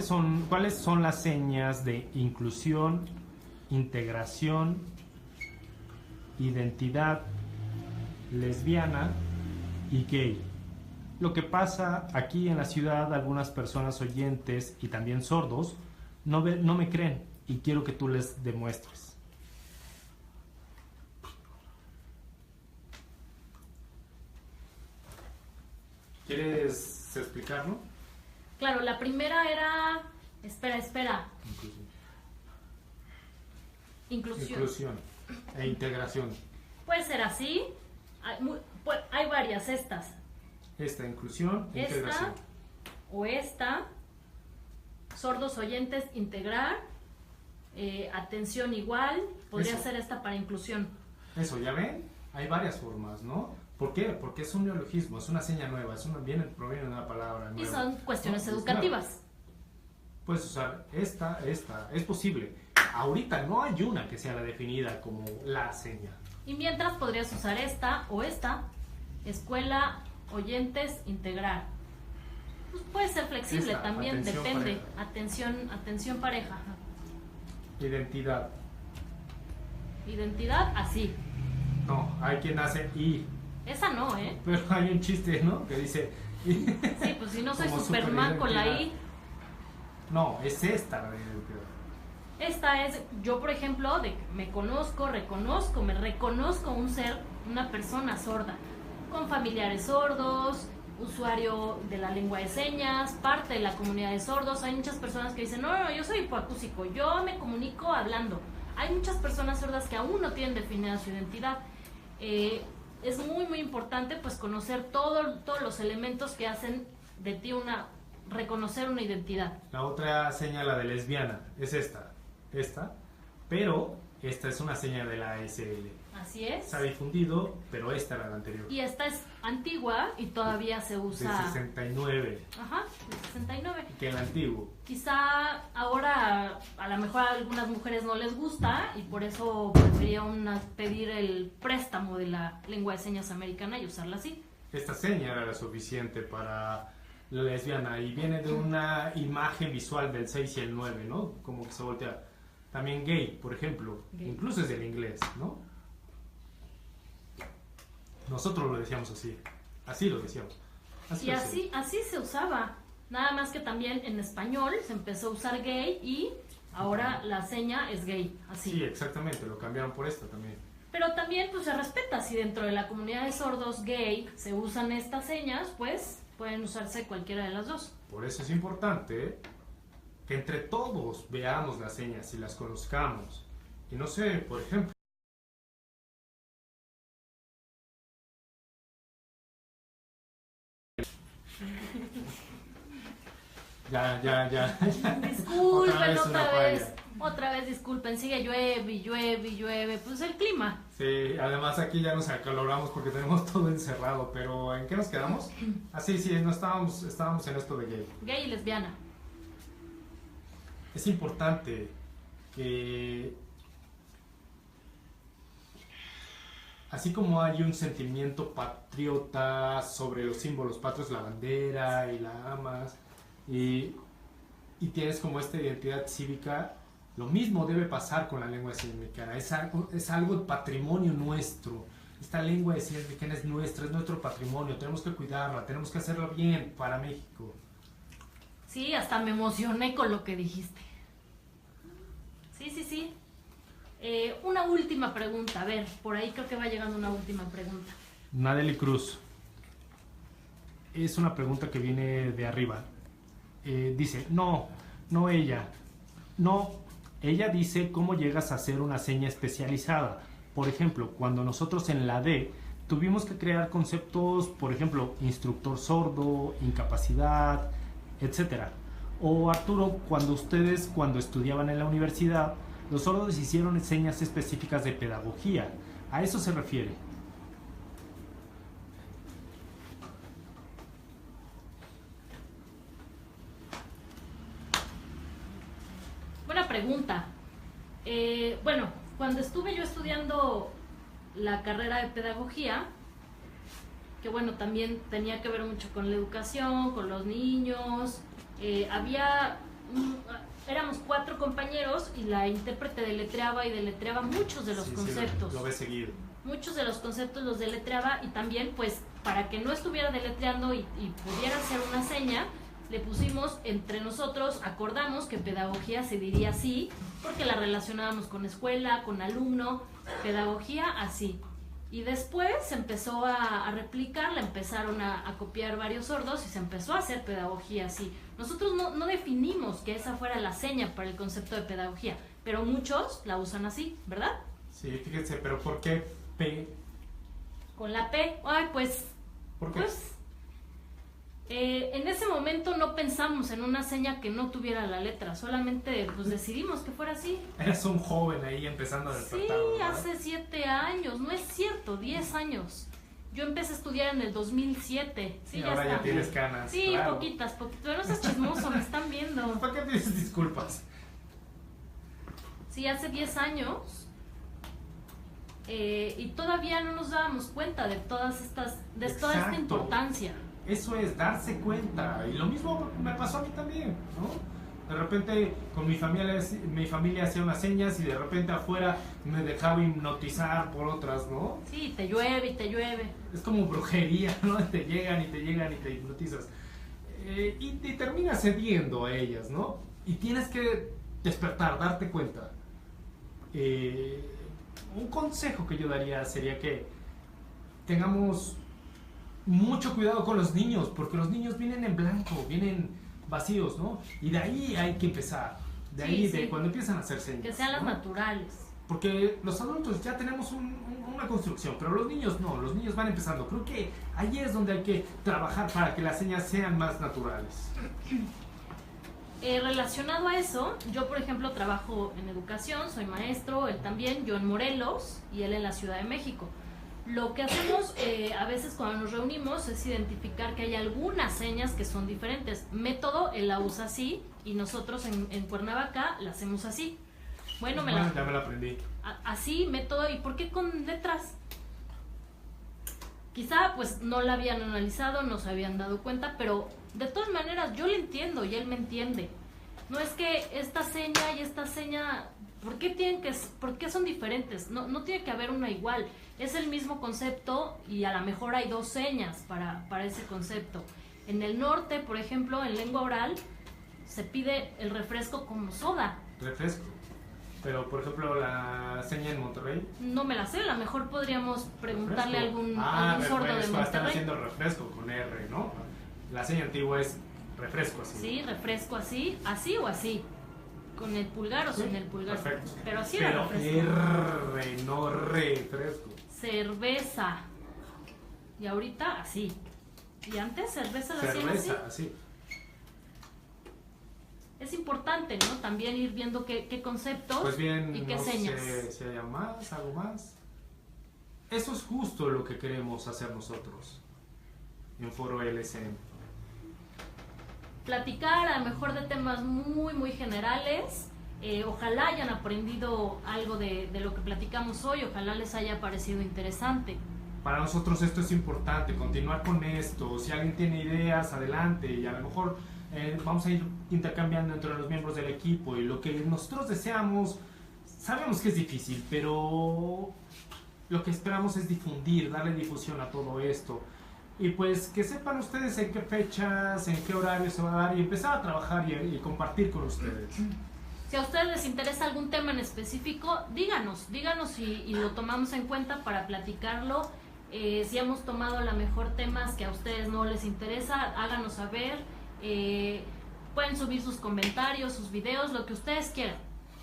son las señas de inclusión, integración identidad lesbiana y gay. Lo que pasa aquí en la ciudad, algunas personas oyentes y también sordos no me creen y quiero que tú les demuestres. ¿Quieres explicarlo? Claro, la primera era... Espera. Inclusión. E integración. Puede ser así. Hay varias estas. Esta, inclusión, integración. Esta o esta. Sordos oyentes, integrar. Atención igual. Podría ser esta para inclusión. Eso, ¿ya ven? Hay varias formas, ¿no? ¿Por qué? Porque es un neologismo, es una seña nueva, proviene de una palabra nueva. Y son cuestiones educativas. Puedes usar esta, es posible. Ahorita no hay una que sea la definida como la seña. Y mientras podrías usar esta o esta. Escuela, oyentes, integrar. Pues puede ser flexible también, depende. Pareja. Atención pareja. Identidad. Identidad, así. No, hay quien hace y. Esa no, ¿eh? Pero hay un chiste, ¿no? Que dice... Sí, pues si no soy Superman con la I. No, es esta la identidad. Esta es, yo por ejemplo, me reconozco un ser, una persona sorda, con familiares sordos, usuario de la lengua de señas, parte de la comunidad de sordos. Hay muchas personas que dicen, no, yo soy hipoacúsico, yo me comunico hablando. Hay muchas personas sordas que aún no tienen definida su identidad. Es muy muy importante pues conocer todos los elementos que hacen de ti reconocer una identidad. La otra seña, la de lesbiana, es esta, pero esta es una seña de la ASL. Así es. Se ha difundido, pero esta era la anterior. Y esta es antigua y todavía se usa. De 69. Ajá, de 69. Que el antiguo. Quizá ahora a lo mejor a algunas mujeres no les gusta y por eso prefería pedir el préstamo de la lengua de señas americana y usarla así. Esta seña era la suficiente para la lesbiana y viene de una imagen visual del 6 y el 9, ¿no? Como que se voltea. También gay, por ejemplo, gay. Incluso es del inglés, ¿no? Nosotros lo decíamos así lo decíamos. Así se usaba, nada más que también en español se empezó a usar gay y ahora la seña es gay, así. Sí, exactamente, lo cambiaron por esta también. Pero también pues se respeta, si dentro de la comunidad de sordos gay se usan estas señas, pues pueden usarse cualquiera de las dos. Por eso es importante que entre todos veamos las señas y las conozcamos. Y no sé, por ejemplo, Ya. Disculpen otra vez, disculpen, sigue llueve, pues el clima. Sí, además aquí ya nos acaloramos porque tenemos todo encerrado, pero ¿en qué nos quedamos? Sí, no estábamos en esto de gay. Gay y lesbiana. Es importante que, así como hay un sentimiento patriota sobre los símbolos patrios, la bandera y la amas, y tienes como esta identidad cívica, lo mismo debe pasar con la lengua de señas mexicana. Es algo de patrimonio nuestro. Esta lengua de señas mexicana es nuestra, es nuestro patrimonio. Tenemos que cuidarla, tenemos que hacerlo bien para México. Sí, hasta me emocioné con lo que dijiste. Sí. Una última pregunta, a ver, por ahí creo que va llegando una última pregunta. Nadeli Cruz. Es una pregunta que viene de arriba. Dice, no ella. No, ella dice cómo llegas a hacer una seña especializada. Por ejemplo, cuando nosotros en la D tuvimos que crear conceptos, por ejemplo, instructor sordo, incapacidad, etcétera. O Arturo, cuando estudiaban en la universidad, los sordos hicieron señas específicas de pedagogía. A eso se refiere. Buena pregunta. Bueno, cuando estuve yo estudiando la carrera de pedagogía, que bueno, también tenía que ver mucho con la educación, con los niños, éramos 4 compañeros y la intérprete deletreaba y deletreaba muchos de los conceptos. Sí, lo ves seguido. Muchos de los conceptos los deletreaba y también, pues, para que no estuviera deletreando y pudiera hacer una seña, le pusimos entre nosotros, acordamos que pedagogía se diría así, porque la relacionábamos con escuela, con alumno, pedagogía así. Y después se empezó a replicar, la empezaron a copiar varios sordos y se empezó a hacer pedagogía así. Nosotros no definimos que esa fuera la seña para el concepto de pedagogía, pero muchos la usan así, ¿verdad? Sí, fíjense, pero ¿por qué P? Con la P, ay, pues... ¿Por qué? Pues, en ese momento no pensamos en una seña que no tuviera la letra, solamente pues decidimos que fuera así. Eras un joven ahí empezando a despertar, Sí, ¿verdad? hace 7 años, no es cierto, 10 años. Yo empecé a estudiar en el 2007. Sí, Y ahora ya está. tienes canas. Sí, claro. poquitas, pero no seas chismoso, me están viendo. ¿Para qué pides disculpas? Sí, hace 10 años. Y todavía no nos dábamos cuenta de todas estas, de toda esta Exacto. importancia. Eso es darse cuenta. Y lo mismo me pasó a mí también, ¿no? De repente con mi familia hacía unas señas y de repente afuera me dejaba hipnotizar por otras, ¿no? Sí, te llueve y te llueve. Es como brujería, ¿no? Te llegan y te hipnotizas. Y terminas cediendo a ellas, ¿no? Y tienes que despertar, darte cuenta. Un consejo que yo daría sería que tengamos mucho cuidado con los niños, porque los niños vienen en blanco, vienen vacíos, ¿no? Y de ahí hay que empezar. De ahí, Sí. de cuando empiezan a hacer señas. Que sean las ¿no? naturales. Porque los adultos ya tenemos una construcción, pero los niños no, los niños van empezando. Creo que ahí es donde hay que trabajar para que las señas sean más naturales. Relacionado a eso, yo por ejemplo trabajo en educación, soy maestro, él también, yo en Morelos y él en la Ciudad de México. Lo que hacemos a veces cuando nos reunimos es identificar que hay algunas señas que son diferentes. Método, él la usa así y nosotros en Cuernavaca la hacemos así. Bueno, Ya me la aprendí. Así, método, ¿y por qué con letras? Quizá pues no la habían analizado, no se habían dado cuenta, pero de todas maneras yo le entiendo y él me entiende. No es que esta seña y esta seña, ¿por qué son diferentes? No tiene que haber una igual. Es el mismo concepto y a lo mejor hay 2 señas para ese concepto. En el norte, por ejemplo, en lengua oral, se pide el refresco como soda. Refresco. Pero, por ejemplo, la seña en Monterrey. No me la sé, a lo mejor podríamos preguntarle a algún sordo de refresco. Están Monterrey. haciendo refresco con R, ¿no? La seña antigua es refresco así. Sí, refresco así o así. Con el pulgar o sin el pulgar. Perfecto. Pero así era refresco. R, no refresco. Cerveza. Y ahorita así. Y antes cerveza la hacían así. Cerveza, así. Es importante, ¿no? También ir viendo qué conceptos Pues bien, y qué no señas. sé si haya más, algo más. Eso es justo lo que queremos hacer nosotros en Foro LSM. Platicar a lo mejor de temas muy generales. Ojalá hayan aprendido algo de lo que platicamos hoy, ojalá les haya parecido interesante. Para nosotros esto es importante, continuar con esto. Si alguien tiene ideas, adelante. Y a lo mejor vamos a ir intercambiando entre los miembros del equipo. Y lo que nosotros deseamos, sabemos que es difícil, pero lo que esperamos es difundir, darle difusión a todo esto. Y pues que sepan ustedes en qué fechas, en qué horario se va a dar y empezar a trabajar y compartir con ustedes. Si a ustedes les interesa algún tema en específico, díganos y lo tomamos en cuenta para platicarlo. Si hemos tomado a lo mejor temas que a ustedes no les interesa, háganos saber. Pueden subir sus comentarios, sus videos, lo que ustedes quieran.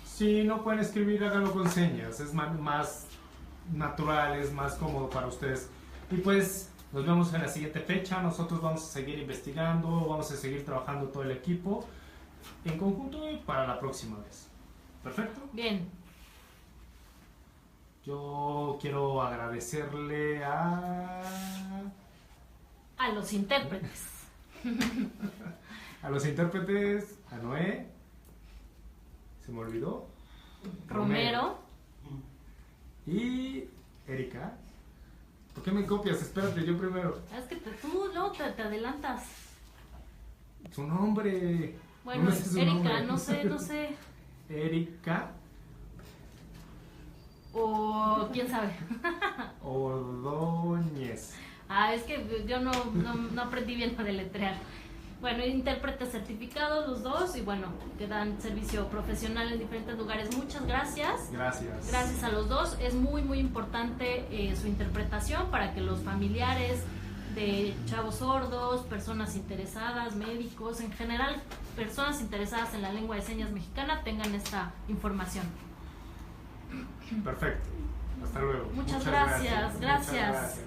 Si no pueden escribir, háganlo con señas. Es más natural, es más cómodo para ustedes. Y pues nos vemos en la siguiente fecha. Nosotros vamos a seguir investigando, vamos a seguir trabajando todo el equipo en conjunto y para la próxima vez. ¿Perfecto? Bien. Yo quiero agradecerle a los intérpretes. a los intérpretes, a Noé, se me olvidó, Romero. y Erika. ¿Por qué me copias? Espérate, yo primero. Es que tú luego te adelantas. Su nombre. Bueno, No sé su Erika, nombre. no sé. Erika O quién sabe. Ordóñez. Es que yo no aprendí bien a deletrear. Bueno, intérpretes certificados los dos y bueno, que dan servicio profesional en diferentes lugares. Muchas gracias. Gracias. Gracias a los dos. Es muy importante su interpretación para que los familiares de chavos sordos, personas interesadas, médicos, en general, personas interesadas en la lengua de señas mexicana tengan esta información. Perfecto. Hasta luego. Muchas gracias. Muchas gracias.